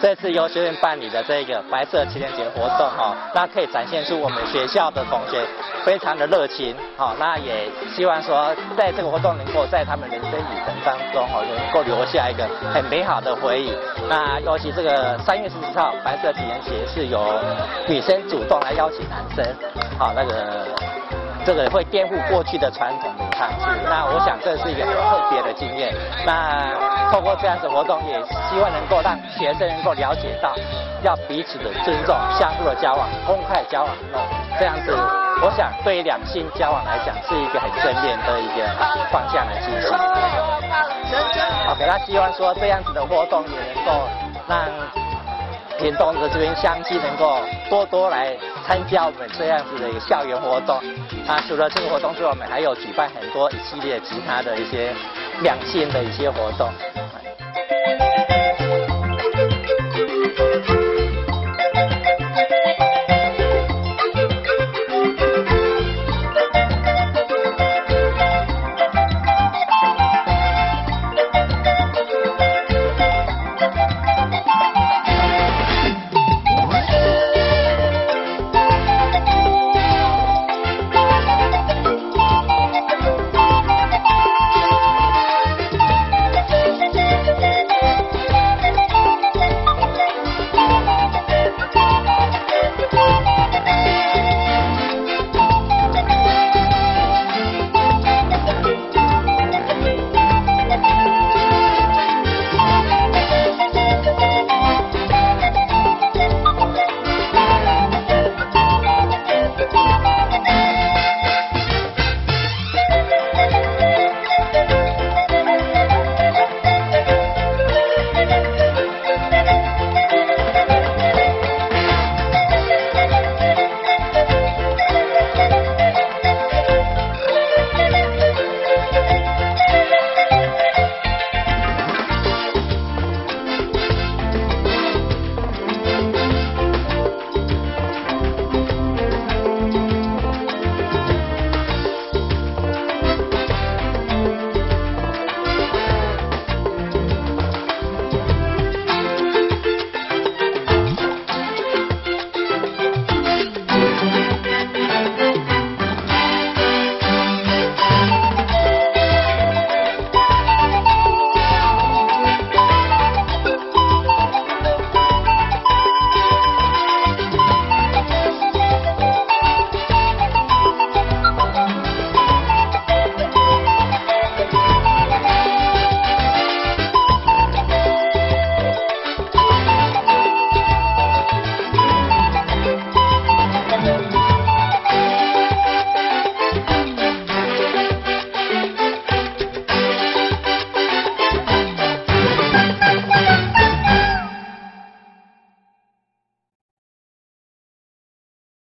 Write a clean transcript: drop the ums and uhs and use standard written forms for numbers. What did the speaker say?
这次由学院办理的这个白色情人节活动哈，那可以展现出我们学校的同学非常的热情，好，那也希望说在这个活动能够在他们人生旅程当中哈，能够留下一个很美好的回忆。那尤其这个3月14号白色情人节是由女生主动来邀请男生，好，这个会颠覆过去的传统的唱式，那我想这是一个很特别的经验。那透过这样子活动，也希望能够让学生能够了解到，要彼此的尊重、相互的交往、公开交往这样子，我想对于两性交往来讲是一个很正面的一个方向的进行。OK， 那希望说这样子的活动也能够让屏东的这边乡亲能够多来参加我们这样子的一个校园活动。啊，除了这个活动之外，我们还有举办很多一系列其他的一些两性的一些活动。